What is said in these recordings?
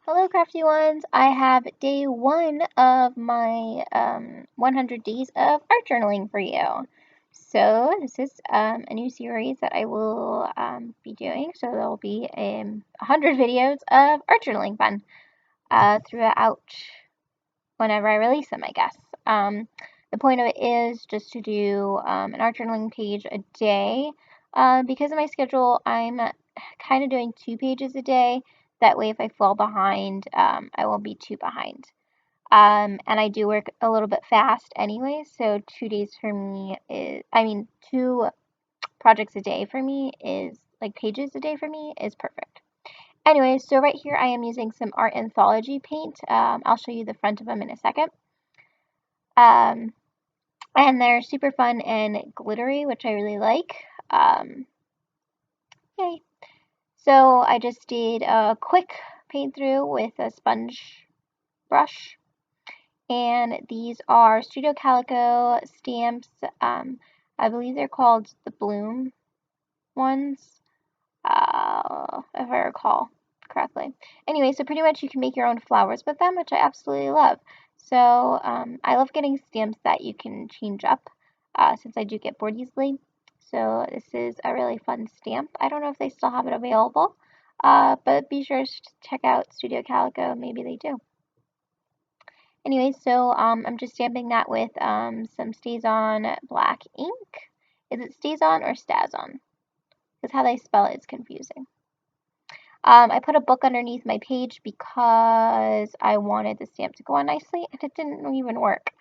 Hello, crafty ones. I have day one of my 100 days of art journaling for you. So this is a new series that I will be doing. So there will be 100 videos of art journaling fun throughout whenever I release them, I guess. The point of it is just to do an art journaling page a day. Because of my schedule, I'm kind of doing 2 pages a day. That way, if I fall behind, I won't be too behind. And I do work a little bit fast anyway, so 2 days for me is, 2 projects a day for me is, like pages a day for me is perfect. Anyway, so right here I am using some Art Anthology paint. I'll show you the front of them in a second. Um, and they're super fun and glittery, which I really like. Um, Yay. So I just did a quick paint through with a sponge brush. And these are Studio Calico stamps. I believe they're called the Bloom ones, if I recall correctly. Anyway, so pretty much you can make your own flowers with them, which I absolutely love. So I love getting stamps that you can change up, since I do get bored easily. So this is a really fun stamp. I don't know if they still have it available, but be sure to check out Studio Calico. Maybe they do. Anyway, so I'm just stamping that with some StazOn black ink. Is it StazOn or StazOn? Because how they spell it is confusing. I put a book underneath my page because I wanted the stamp to go on nicely, and it didn't even work.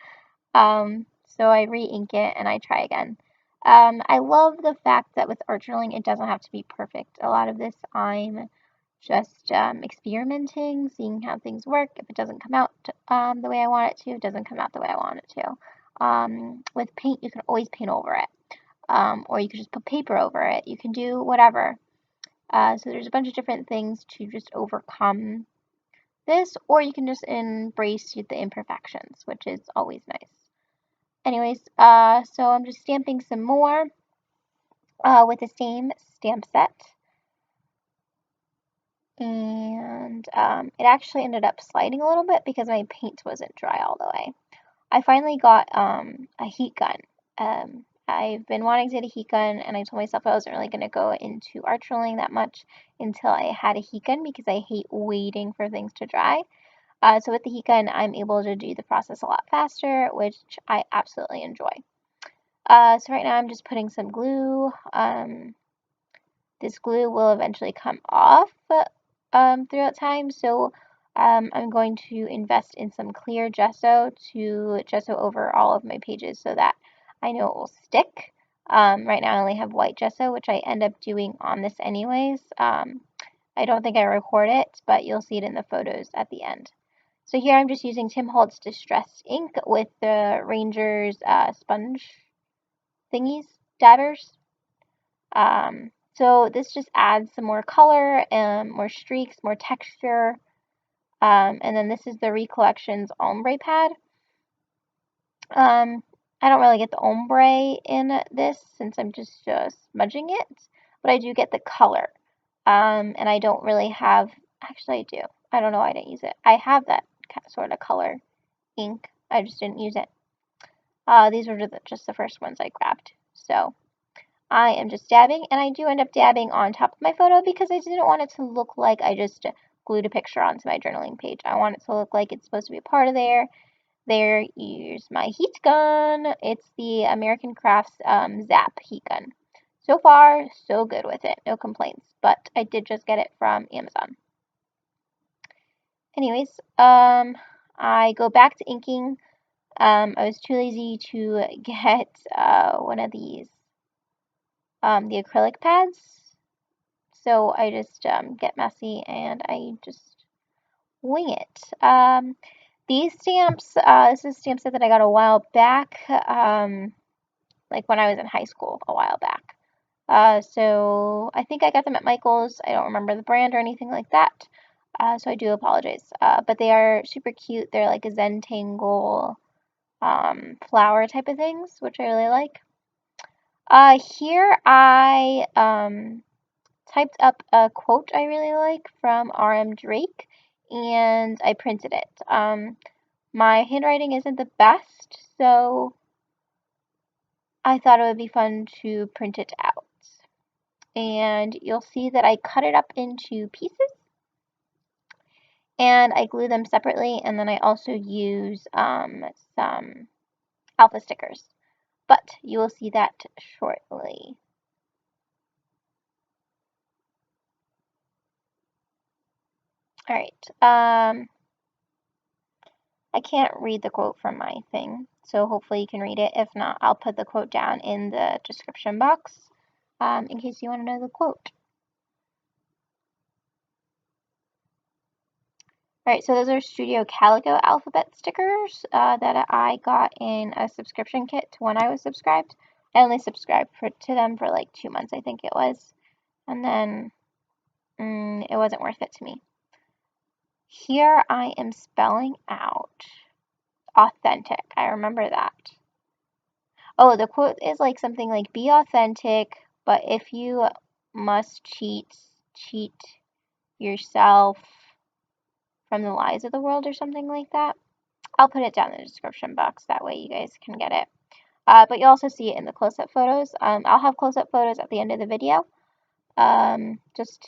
So I re-ink it and I try again. I love the fact that with art journaling, it doesn't have to be perfect. A lot of this I'm just experimenting, seeing how things work. If it doesn't come out the way I want it to, it doesn't come out the way I want it to. With paint, you can always paint over it, or you can just put paper over it. You can do whatever. So there's a bunch of different things to just overcome this, or you can just embrace the imperfections, which is always nice. Anyways, so I'm just stamping some more with the same stamp set. And it actually ended up sliding a little bit because my paint wasn't dry all the way. I finally got a heat gun. I've been wanting to get a heat gun, and I told myself I wasn't really going to go into art journaling that much until I had a heat gun because I hate waiting for things to dry. So with the heat gun, I'm able to do the process a lot faster, which I absolutely enjoy. So right now I'm just putting some glue. This glue will eventually come off throughout time, so I'm going to invest in some clear gesso to gesso over all of my pages so that I know it will stick. Right now I only have white gesso, which I end up doing on this anyways. I don't think I record it, but you'll see it in the photos at the end. So here I'm just using Tim Holtz Distress ink with the Rangers sponge thingies, dabbers. So this just adds some more color and more streaks, more texture. And then this is the Recollections ombre pad. I don't really get the ombre in this since I'm just smudging it, but I do get the color. And I don't really have, actually I do. I don't know why I didn't use it. I have that sort of color ink. I just didn't use it. These were just the first ones I grabbed. So I am just dabbing, and I do end up dabbing on top of my photo because I didn't want it to look like I just glued a picture onto my journaling page. I want it to look like it's supposed to be a part of there. There's my heat gun. It's the American Crafts Zap heat gun. So far, so good with it. No complaints. But I did just get it from Amazon. Anyways, I go back to inking. I was too lazy to get one of these, the acrylic pads. So I just get messy and I just wing it. These stamps, this is a stamp set that I got a while back, like when I was in high school a while back. So I think I got them at Michael's. I don't remember the brand or anything like that. So I do apologize. But they are super cute. They're like a Zentangle flower type of things, which I really like. Here I typed up a quote I really like from R.M. Drake. and I printed it. My handwriting isn't the best, so I thought it would be fun to print it out. And you'll see that I cut it up into pieces and I glue them separately, and then I also use some alpha stickers. But you will see that shortly. Alright, I can't read the quote from my thing, so hopefully you can read it. If not, I'll put the quote down in the description box in case you want to know the quote. Alright, so those are Studio Calico alphabet stickers that I got in a subscription kit when I was subscribed. I only subscribed to them for like 2 months, I think it was. And then it wasn't worth it to me. Here I am spelling out authentic. I remember that. Oh, the quote is like something like, be authentic, but if you must cheat yourself from the lies of the world or something like that. I'll put it down in the description box, that way you guys can get it. But you'll also see it in the close-up photos. I'll have close-up photos at the end of the video, just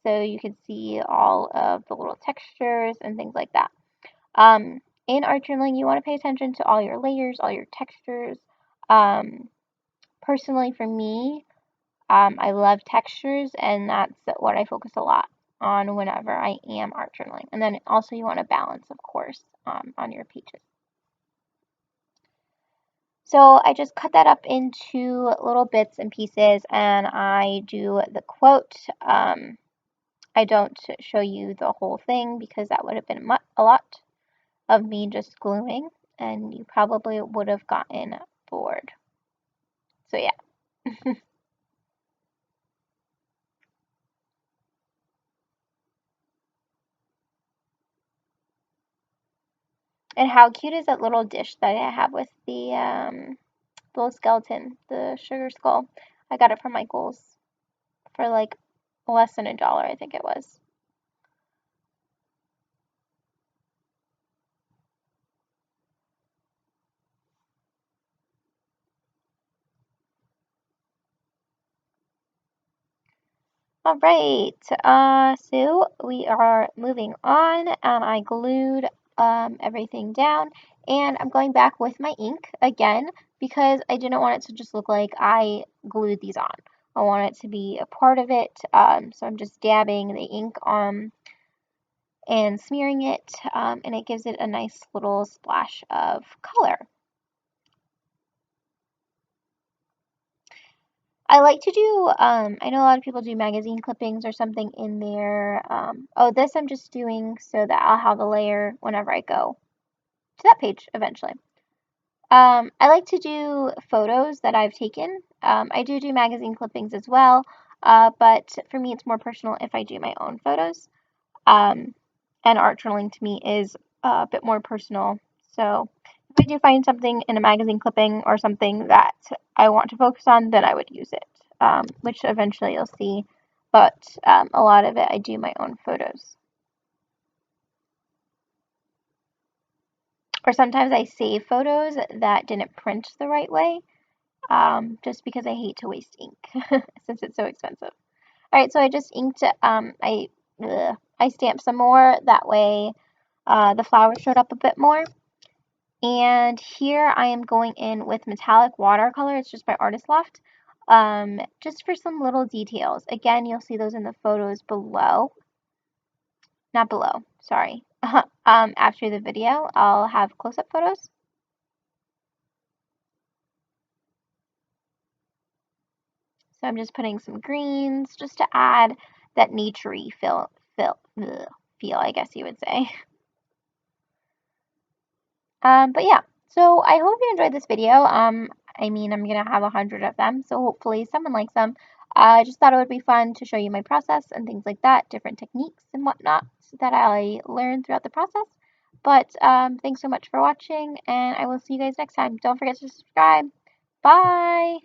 so you can see all of the little textures and things like that. In art journaling, you want to pay attention to all your layers, all your textures. Personally, for me, I love textures, and that's what I focus a lot on whenever I am art journaling. And then also you want to balance, of course, on your pages. So I just cut that up into little bits and pieces, and I do the quote. I don't show you the whole thing because that would have been a lot of me just gluing, and you probably would have gotten bored. So yeah. And how cute is that little dish that I have with the little skeleton, the sugar skull? I got it from Michael's for like less than $1, I think it was. All right, so we are moving on, and I glued everything down, and I'm going back with my ink again because I didn't want it to just look like I glued these on. I want it to be a part of it, so I'm just dabbing the ink on and smearing it, and it gives it a nice little splash of color. I like to do, I know a lot of people do magazine clippings or something in there. Oh, this I'm just doing so that I'll have a layer whenever I go to that page eventually. I like to do photos that I've taken. I do magazine clippings as well, but for me it's more personal if I do my own photos. And art journaling to me is a bit more personal. So if I do find something in a magazine clipping or something that I want to focus on, then I would use it, which eventually you'll see. But a lot of it, I do my own photos. Or sometimes I save photos that didn't print the right way, just because I hate to waste ink since it's so expensive. All right, so I just inked. I stamped some more. That way, the flowers showed up a bit more. And here I am going in with metallic watercolor. It's just by Artist Loft. Just for some little details. Again, you'll see those in the photos below. Not below, sorry. After the video, I'll have close-up photos. So I'm just putting some greens just to add that naturey feel, I guess you would say. But yeah, so I hope you enjoyed this video. I mean, I'm gonna have 100 of them, so hopefully someone likes them. I just thought it would be fun to show you my process and things like that, different techniques and whatnot that I learned throughout the process. But thanks so much for watching, and I will see you guys next time. Don't forget to subscribe. Bye!